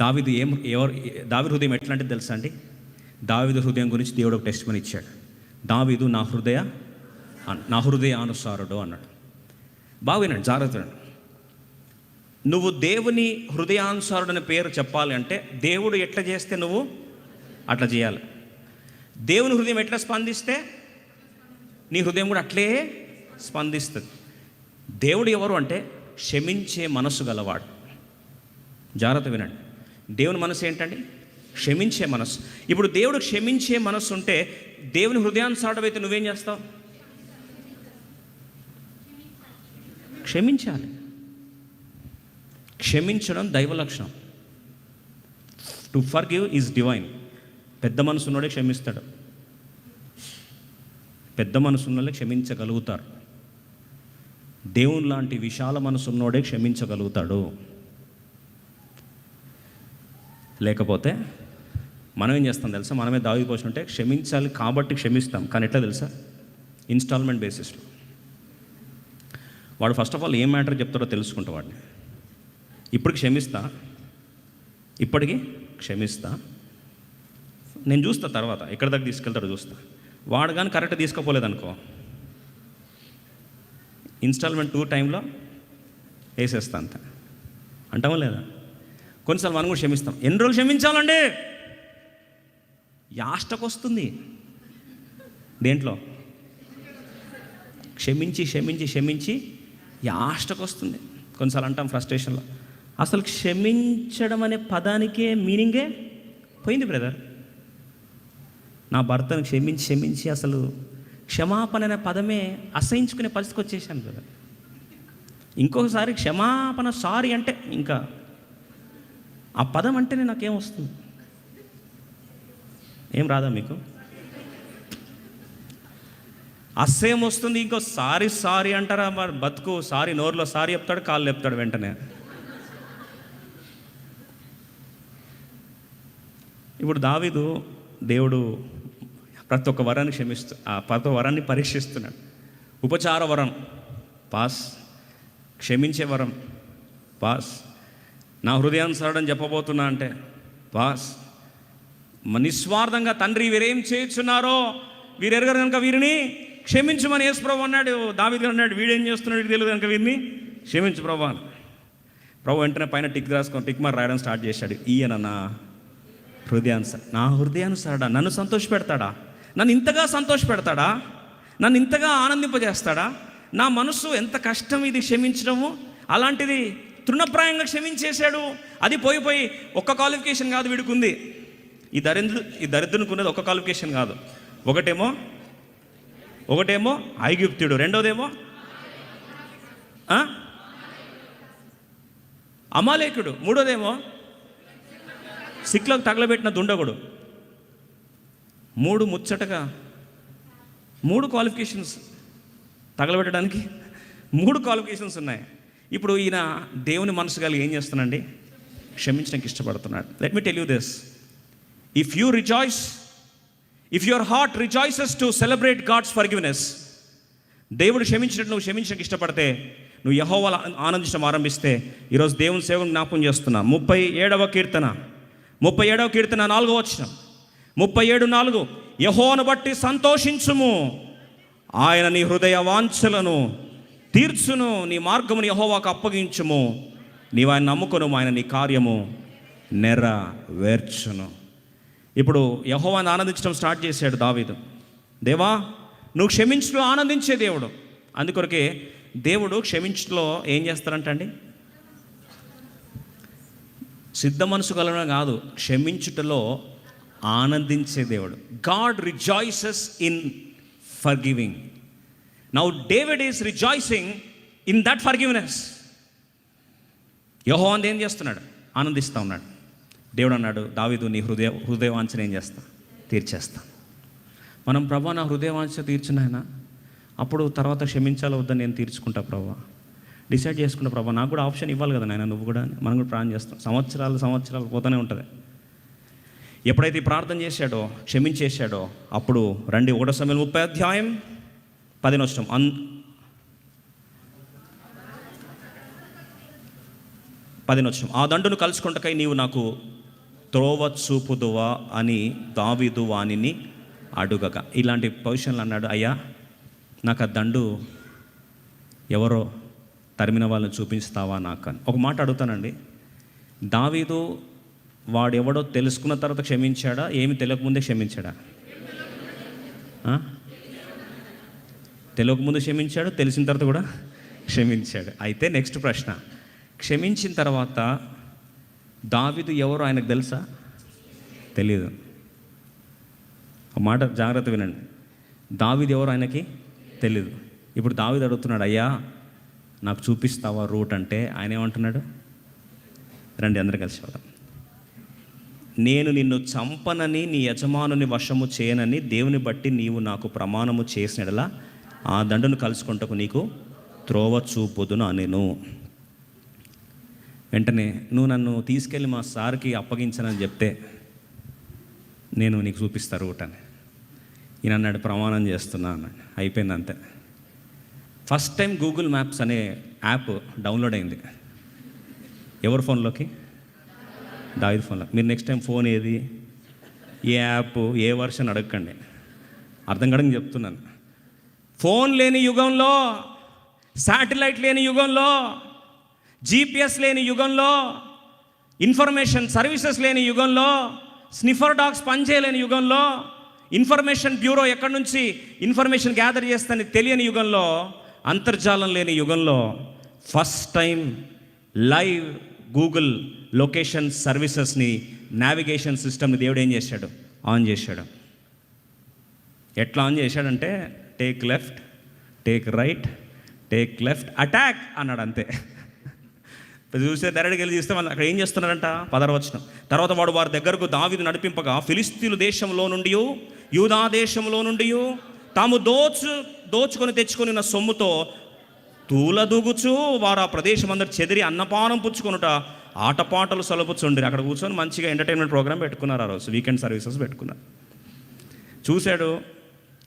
దావీదు దావీదు హృదయం ఎట్లాంటిది తెలుసా అండి? దావీదు హృదయం గురించి దేవుడు ఒక టెస్టిమనీ ఇచ్చాడు. దావీదు నా హృదయానుసారుడు అన్నాడు. బాగా వినండి, జాగ్రత్త. నువ్వు దేవుని హృదయానుసారుడు అనే పేరు చెప్పాలి అంటే దేవుడు ఎట్లా చేస్తే నువ్వు అట్లా చేయాలి. దేవుని హృదయం ఎట్లా స్పందిస్తే నీ హృదయం కూడా అట్లే స్పందిస్తుంది. దేవుడు ఎవరు అంటే క్షమించే మనసు గలవాడు. జాగ్రత్త వినండి, దేవుని మనసు ఏంటండి? క్షమించే మనసు. ఇప్పుడు దేవుడు క్షమించే మనసు ఉంటే దేవుని హృదయానుసారుడు అయితే నువ్వేం చేస్తావు? క్షమించాలి. క్షమించడం దైవ లక్షణం. To forgive is divine. పెద్ద మనసు ఉన్నోడే క్షమిస్తాడు. పెద్ద మనసు ఉన్నోళ్ళే క్షమించగలుగుతారు. దేవుని లాంటి విశాల మనసు ఉన్నోడే క్షమించగలుగుతాడు. లేకపోతే మనం ఏం చేస్తాం తెలుసా? మనమే దావీదు కోసం ఉంటే క్షమించాలి కాబట్టి క్షమిస్తాం. కానీ ఎట్లా తెలుసా? ఇన్స్టాల్మెంట్ బేసిస్లో. వాడు ఫస్ట్ ఆఫ్ ఆల్ ఏం మ్యాటర్ చెప్తాడో తెలుసుకుంటా వాడిని. ఇప్పటికి క్షమిస్తా, నేను చూస్తా, తర్వాత ఎక్కడి దాకా తీసుకెళ్తాడో చూస్తా. వాడు కానీ కరెక్ట్ తీసుకోపోలేదనుకో, ఇన్స్టాల్మెంట్ 2 టైంలో వేసేస్తా అంత. అంటామో లేదా? కొన్నిసార్లు మనం కూడా క్షమిస్తాం. ఎన్ని రోజులు క్షమించాలండి? యాస్టకు వస్తుంది. దేంట్లో? క్షమించి యాస్టకు వస్తుంది. కొన్నిసార్లు అంటాం ఫ్రస్ట్రేషన్లో, అసలు క్షమించడం అనే పదానికే మీనింగే పోయింది బ్రదర్. నా భర్తను క్షమించి అసలు క్షమాపణ అనే పదమే అసహించుకునే పరిస్థితికి వచ్చేసాను బ్రదర్. ఇంకొకసారి క్షమాపణ సారీ అంటే ఇంకా ఆ పదం అంటేనే నాకేం వస్తుంది? ఏం రాదా మీకు? అస్సేం వస్తుంది. ఇంకో సారీ అంటారా? మరి బతుకు సారీ, నోరులో సారీ చెప్తాడు, కాళ్ళు చెప్తాడు వెంటనే. ఇప్పుడు దావీదు, దేవుడు ప్రతి ఒక్క వరాన్ని ప్రతి వరాన్ని పరీక్షిస్తున్నాడు. ఉపచార వరం పాస్, క్షమించే వరం పాస్, నా హృదయానుసారుడని చెప్పబోతున్నా అంటే పాస్, నిస్వార్థంగా తండ్రి వీరేం చేస్తున్నారో వీరెరగరు కనుక వీరిని క్షమించమని యేసు ప్రభువు అన్నాడు. దావీదు అన్నాడు, వీడేం చేస్తున్నాడు తెలియదు కనుక వీరిని క్షమించు ప్రభువా. ప్రభు వెంటనే పైన టిక్ మార్క్ రాయడం స్టార్ట్ చేశాడు. ఈయన నా హృదయానుసారుడా, నన్ను సంతోషపెడతాడా? నన్ను ఇంతగా సంతోషపెడతాడా? నన్ను ఇంతగా ఆనందింపజేస్తాడా? నా మనసు ఎంత కష్టం ఇది క్షమించడము, అలాంటిది తృణప్రాయంగా క్షమించేశాడు. అది పోయి ఒక్క క్వాలిఫికేషన్ కాదు వీడికుంది. ఈ దరిద్రునికి ఉన్నది ఒక్క క్వాలిఫికేషన్ కాదు. ఒకటేమో ఐగుప్తుడు, రెండోదేమో అమాలేకుడు, మూడోదేమో సిక్లకు తగలబెట్టిన దుండగుడు. 3 ముచ్చటగా 3 క్వాలిఫికేషన్స్ తగలబెట్టడానికి 3 క్వాలిఫికేషన్స్ ఉన్నాయి. ఇప్పుడు ఈయన దేవుని మనసు కలిగి ఏం చేస్తున్నాడండి? క్షమించడానికి ఇష్టపడుతున్నాడు. Let me tell you this, if your heart rejoices to celebrate God's forgiveness, దేవుడు క్షమించినట్టు నువ్వు క్షమించడానికి ఇష్టపడితే, నువ్వు యెహోవాను ఆనందించడం ఆరంభిస్తే, ఈరోజు దేవుని సేవను జ్ఞాపకం చేస్తున్నా. 37వ కీర్తన 4వ వచనం, 37:4, యెహోవాను బట్టి సంతోషించుము, ఆయన నీ హృదయ వాంఛలను తీర్చును, నీ మార్గమును యెహోవాకు అప్పగించుము, నీవు ఆయన నమ్ముకొను, ఆయన నీ కార్యము నెరవేర్చును. ఇప్పుడు యెహోవాను ఆనందించడం స్టార్ట్ చేశాడు దావీదు. దేవా, నువ్వు క్షమించులో ఆనందించే దేవుడు. అందుకొరకే దేవుడు క్షమించులో ఏం చేస్తారంటండి? సిద్ధ మనసు కలవడం కాదు, క్షమించుటలో ఆనందించే దేవుడు. God rejoices in forgiving. Now David is rejoicing in that forgiveness. యెహోవా ఏం చేస్తున్నాడు? ఆనందిస్తూ ఉన్నాడు. దేవుడు అన్నాడు, దావీదు నీ హృదయవాంఛన ఏం చేస్తా? తీర్చేస్తా. మనం ప్రభా నా హృదయవాంఛ తీర్చున్నాయన, అప్పుడు తర్వాత క్షమించాలో వద్దని నేను తీర్చుకుంటా ప్రభా, డిసైడ్ చేసుకుంటా ప్రభా, నాకు కూడా ఆప్షన్ ఇవ్వాలి కదా నాయన, నువ్వు కూడా. మనం కూడా ప్రార్థన చేస్తాం, సంవత్సరాలు పోతూనే ఉంటుంది. ఎప్పుడైతే ఈ ప్రార్థన చేశాడో, క్షమించేశాడో, అప్పుడు రండి 1 సమూయేలు 30:10 10 ఆ దండును కలుసుకుంటకై నీవు నాకు త్రోవ చూపుదువా అని దావీదు వానిని అడుగగా. ఇలాంటి పొజిషన్లు అన్నాడు, అయ్యా నాకు ఆ దండు ఎవరో తరిమిన వాళ్ళని చూపిస్తావా నాకు అని. ఒక మాట అడుగుతానండి, దావీదు వాడెవడో తెలుసుకున్న తర్వాత క్షమించాడా, ఏమి తెలియకముందే క్షమించాడా? తెలియకముందు క్షమించాడు, తెలిసిన తర్వాత కూడా క్షమించాడు. అయితే నెక్స్ట్ ప్రశ్న, క్షమించిన తర్వాత దావీదు ఎవరో ఆయనకు తెలుసా? తెలియదు. ఒక మాట జాగ్రత్త వినండి, దావీదు ఎవరో ఆయనకి తెలియదు. ఇప్పుడు దావీదు అడుగుతున్నాడు, అయ్యా నాకు చూపిస్తావా రూట్ అంటే, ఆయన ఏమంటున్నాడు? రండి అందరూ కలిసి వెళ్దాం. నేను నిన్ను చంపనని నీ యజమానుని వశము చేయనని దేవుని బట్టి నీవు నాకు ప్రమాణము చేసినడలా ఆ దండును కలుసుకుంటకు నీకు త్రోవ చూపుదును అనెను. వెంటనే నువ్వు నన్ను తీసుకెళ్ళి మా సార్కి అప్పగించనని చెప్తే నేను నీకు చూపిస్తా రూట్ అని. ఈయన అన్నాడు, ప్రమాణం చేస్తున్నా అన్నాడు. అయిపోయింది అంతే. ఫస్ట్ టైం గూగుల్ మ్యాప్స్ అనే యాప్ డౌన్లోడ్ అయింది. ఎవరి ఫోన్లోకి? దావీదు ఫోన్లో. మీరు నెక్స్ట్ టైం ఫోన్ ఏది, ఏ యాప్, ఏ వర్షన్ అడగకండి, అర్థం కాదని చెప్తున్నాను. ఫోన్ లేని యుగంలో, శాటిలైట్ లేని యుగంలో, జీపీఎస్ లేని యుగంలో, ఇన్ఫర్మేషన్ సర్వీసెస్ లేని యుగంలో, స్నిఫర్ డాగ్స్ పనిచేయలేని యుగంలో, ఇన్ఫర్మేషన్ బ్యూరో ఎక్కడి నుంచి ఇన్ఫర్మేషన్ గ్యాదర్ చేస్తుందని తెలియని యుగంలో, అంతర్జాలం లేని యుగంలో first time live Google location సర్వీసెస్ని, నావిగేషన్ సిస్టమ్ని దేవుడు ఏం చేశాడు? ఆన్ చేశాడు. ఎట్లా ఆన్ చేశాడంటే, take left, take right, take left, attack అన్నాడు అంతే. చూస్తే డైరెక్ట్గా వెళ్ళి చూస్తే వాళ్ళు అక్కడ ఏం చేస్తున్నారంట? 16వ వచనం. తర్వాత వాడు వారి దగ్గరకు దావీదు నడిపింపగా ఫిలిస్తీన్ల దేశంలో నుండి, యూదా దేశంలో నుండి తాము దోచుకొని తెచ్చుకొని ఉన్న సొమ్ముతో తూలదూగుచు వారు ఆ ప్రదేశం అందరు చెదిరి అన్నపానం పుచ్చుకొనుట ఆటపాటలు సొలపుచుండ్రి. అక్కడ కూర్చొని మంచిగా ఎంటర్టైన్మెంట్ ప్రోగ్రామ్ పెట్టుకున్నారు. ఆ రోజు వీకెండ్ సర్వీసెస్ పెట్టుకున్నారు. చూశాడు,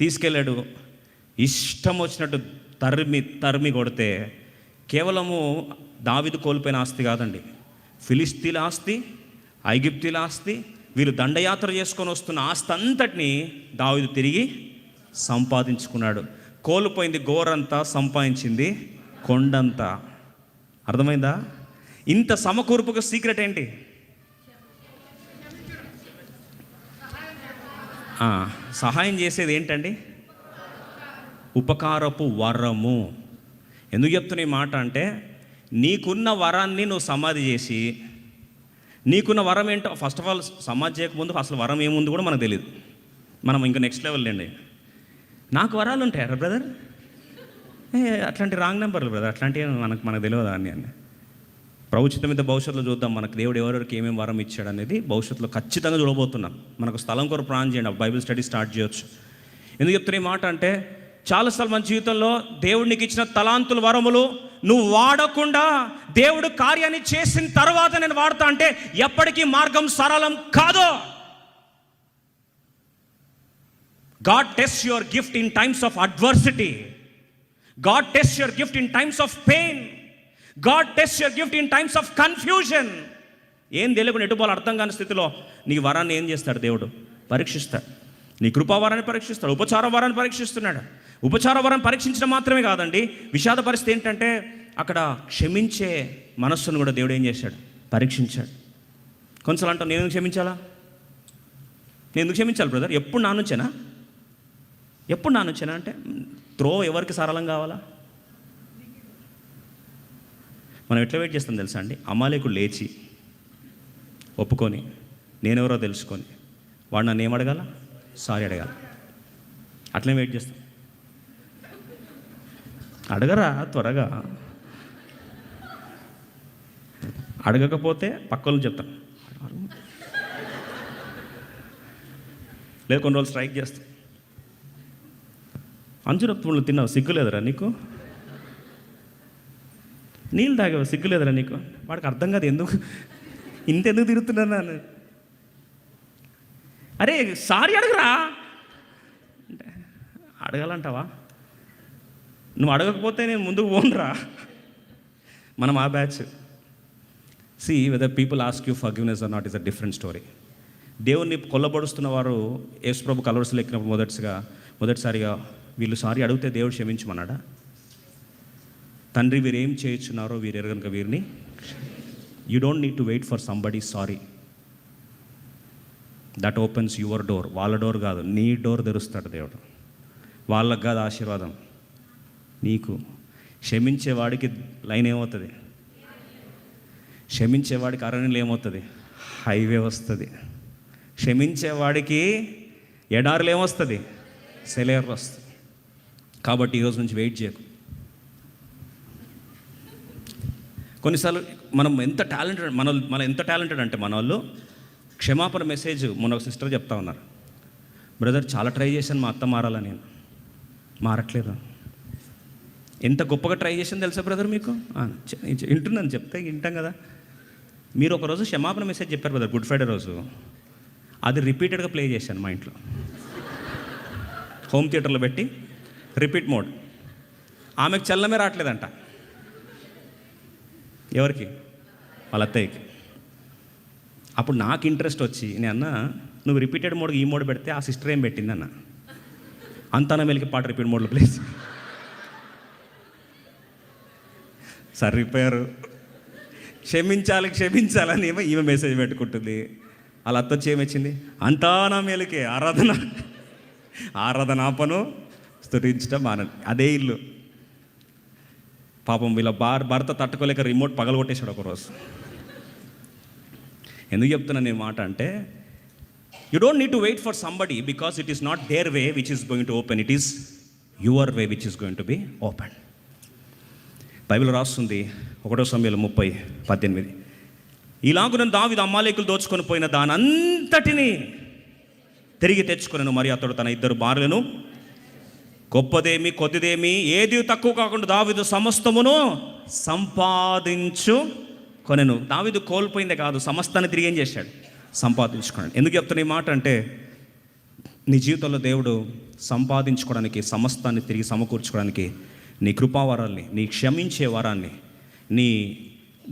తీసుకెళ్ళాడు, ఇష్టం వచ్చినట్టు తరిమి కొడితే కేవలము దావీదు కోల్పోయిన ఆస్తి కాదండి, ఫిలిస్తీన్ల ఆస్తి, ఐగుప్తీల ఆస్తి, వీరు దండయాత్ర చేసుకొని వస్తున్న ఆస్తి అంతటిని దావీదు తిరిగి సంపాదించుకున్నాడు. కోల్పోయింది గోరంతా, సంపాదించింది కొండంతా. అర్థమైందా? ఇంత సమకూర్పుకు సీక్రెట్ ఏంటి? సహాయం చేసేది ఏంటండి? ఉపకారపు వరము. ఎందుకు చెప్తున్నా ఈ మాట అంటే, నీకున్న వరాన్ని నువ్వు సమాధి చేసి, నీకున్న వరం ఏంటో ఫస్ట్ ఆఫ్ ఆల్ సమాధి చేయకముందు అసలు వరం ఏముంది కూడా మనకు తెలియదు. మనం ఇంకా నెక్స్ట్ లెవెల్ అండి. నాకు వరాలు ఉంటాయా బ్రదర్? అట్లాంటి రాంగ్ నెంబర్లు బ్రదర్, అట్లాంటివి మనకు తెలియదు అన్నీ అని. ప్రవచిత మీద భవిష్యత్తులో చూద్దాం, మనకు దేవుడు ఎవరెవరికి ఏమేమి వరం ఇచ్చాడు అనేది భవిష్యత్తులో ఖచ్చితంగా చూడబోతున్నాం. మనకు స్థలం కొరకు ప్రాణం చేయండి, బైబిల్ స్టడీ స్టార్ట్ చేయొచ్చు. ఎందుకు చెప్తున్నా ఈ మాట అంటే, చాలాసార్లు మన జీవితంలో దేవుడు నీకు ఇచ్చిన తలాంతుల వరములు నువ్వు వాడకుండా దేవుడు కార్యాన్ని చేసిన తర్వాత నేను వాడతా అంటే ఎప్పటికీ మార్గం సరళం కాదు. God tests your gift in times of adversity. God tests your gift in times of pain. God tests your gift in times of confusion. ఏం తెలియకుండా ఎటుపోవాలి అర్థం కాని స్థితిలో నీ వరాన్ని ఏం చేస్తాడు? దేవుడు పరీక్షిస్తాడు. నీ కృపావరాన్ని పరీక్షిస్తాడు, ఉపచార వరాన్ని పరీక్షిస్తున్నాడు. ఉపచార వరాన్ని పరీక్షించడం మాత్రమే కాదండి, విషాద పరిస్థితి ఏంటంటే అక్కడ క్షమించే మనస్సును కూడా దేవుడు ఏం చేశాడు? పరీక్షించాడు. కొంచెం అంటావు, నేను క్షమించాలా? నేను ఎందుకు క్షమించాలి బ్రదర్? ఎప్పుడు నా నుంచేనా అంటే త్రో ఎవరికి సరళం కావాలా? మనం ఎట్లా వెయిట్ చేస్తాం తెలుసా అండి? అమాలేకుడు లేచి ఒప్పుకొని నేనెవరో తెలుసుకొని వాడు నన్ను ఏమడగాల? సారీ అడగాల. అట్లనే వెయిట్ చేస్తాం. అడగరా త్వరగా. అడగకపోతే పక్కలను చెప్తాం, లేదు కొన్ని రోజులు స్ట్రైక్ చేస్తాం. అంచురత్తులు తిన్నావు, సిగ్గులేదురా నీకు? నీళ్ళు తాగావు, సిగ్గులేదురా నీకు? వాడికి అర్థం కాదు ఇంతెందుకు తిరుగుతున్నాను నన్ను. అరే సారీ అడగరా అంటే, అడగాలంటావా? నువ్వు అడగకపోతే నేను ముందుకు పోనురా. మనం ఆ batch. See, whether people ask you forgiveness or not is a different story. దేవుణ్ణి కొల్లబడుస్తున్న వారు యేసు ప్రభు కలవరసలు ఎక్కినప్పుడు మొదటిసారిగా వీళ్ళు సారీ అడిగితే దేవుడు క్షమించమన్నాడా? తండ్రి వీరు ఏం చేయించున్నారో వీరు ఎరగనుక వీరిని. You don't need to wait for somebody sorry. That opens your door. వాళ్ళ డోర్ కాదు, నీ డోర్ తెరుస్తాడు దేవుడు. వాళ్ళకు కాదు ఆశీర్వాదం, నీకు. క్షమించేవాడికి లైన్ ఏమవుతుంది? క్షమించేవాడికి అరణ్యంలో ఏమవుతుంది? హైవే వస్తుంది. క్షమించేవాడికి ఎడారులు ఏమొస్తుంది? సెలేరు వస్తుంది. కాబట్టి ఈరోజు నుంచి వెయిట్ చేయకు. కొన్నిసార్లు మనం ఎంత టాలెంటెడ్ మన ఎంత టాలెంటెడ్ అంటే మన వాళ్ళు క్షమాపణ మెసేజ్ మొన్న ఒక సిస్టర్ చెప్తా ఉన్నారు, బ్రదర్ చాలా ట్రై చేశాను మా అత్త మారాలని, నేను మారట్లేదు. ఎంత గొప్పగా ట్రై చేశాను తెలుసా బ్రదర్ మీకు? వింటున్నాను, చెప్తే వింటాం కదా. మీరు ఒకరోజు క్షమాపణ మెసేజ్ చెప్పారు బ్రదర్, గుడ్ ఫ్రైడే రోజు. అది రిపీటెడ్గా ప్లే చేశాను మా ఇంట్లో, హోమ్ థియేటర్లో పెట్టి రిపీట్ మోడ్. ఆమెకు చల్లమే రావట్లేదంట. ఎవరికి? వాళ్ళ అత్తయ్యకి. అప్పుడు నాకు ఇంట్రెస్ట్ వచ్చి నేను అన్నా, నువ్వు రిపీటెడ్ మోడ్కి ఈ మోడ్ పెడితే ఆ సిస్టర్ ఏం పెట్టింది అన్న. అంతన మెలికి పాట రిపీట్ మోడ్లో ప్లేస్. సరిపోయారు. క్షమించాలని ఏమో ఈమె మెసేజ్ పెట్టుకుంటుంది. వాళ్ళ అత్త వచ్చి ఏమొచ్చింది? అంతా నా మేలుకే, ఆరాధనాపను స్తుతించడం మానండి. అదే ఇల్లు. పాపం వీళ్ళ భర్త తట్టుకోలేక రిమోట్ పగలగొట్టేశాడు ఒకరోజు. ఎందుకు చెప్తున్నాను నేను మాట అంటే, you don't need to wait for somebody because it is not their way which is going to open, it is your way which is going to be open. Bible రాస్తుంది 1 సమూయేలు 30:18, ఇలాగున దావీదు అమాలేకులు దోచుకొని పోయిన దానంతటిని తిరిగి తెచ్చుకొనెను. మరి అతడు తన 2 భార్యలను, గొప్పదేమి కొద్దిదేమి ఏది తక్కువ కాకుండా దావీదు సమస్తమును సంపాదించుకొనెను. దావీదు కోల్పోయిందే కాదు, సమస్తాన్ని తిరిగి ఏం చేశాడు? సంపాదించుకున్నాడు. ఎందుకు చెప్తున్నా ఈ మాట అంటే, నీ జీవితంలో దేవుడు సంపాదించుకోవడానికి, సమస్తాన్ని తిరిగి సమకూర్చుకోవడానికి, నీ కృపావరాల్ని, నీ క్షమించే వరాన్ని, నీ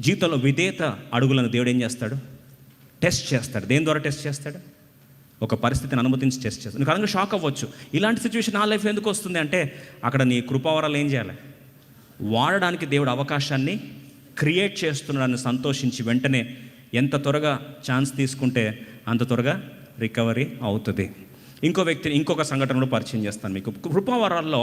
జీవితంలో విధేయత అడుగులను దేవుడు ఏం చేస్తాడు? టెస్ట్ చేస్తాడు. దేని ద్వారా టెస్ట్ చేస్తాడు? ఒక పరిస్థితిని అనుమతించి టెస్ట్ చేస్తాడు. నీకు అలాగే షాక్ అవ్వచ్చు, ఇలాంటి సిచ్యువేషన్ నా లైఫ్లో ఎందుకు వస్తుంది అంటే, అక్కడ నీ కృపావరాలు ఏం చేయాలి? వాడడానికి దేవుడు అవకాశాన్ని క్రియేట్ చేస్తున్నాడని సంతోషించి వెంటనే ఎంత త్వరగా ఛాన్స్ తీసుకుంటే అంత త్వరగా రికవరీ అవుతుంది. ఇంకొక సంఘటనలో పరిచయం చేస్తాను మీకు. కృపావరాల్లో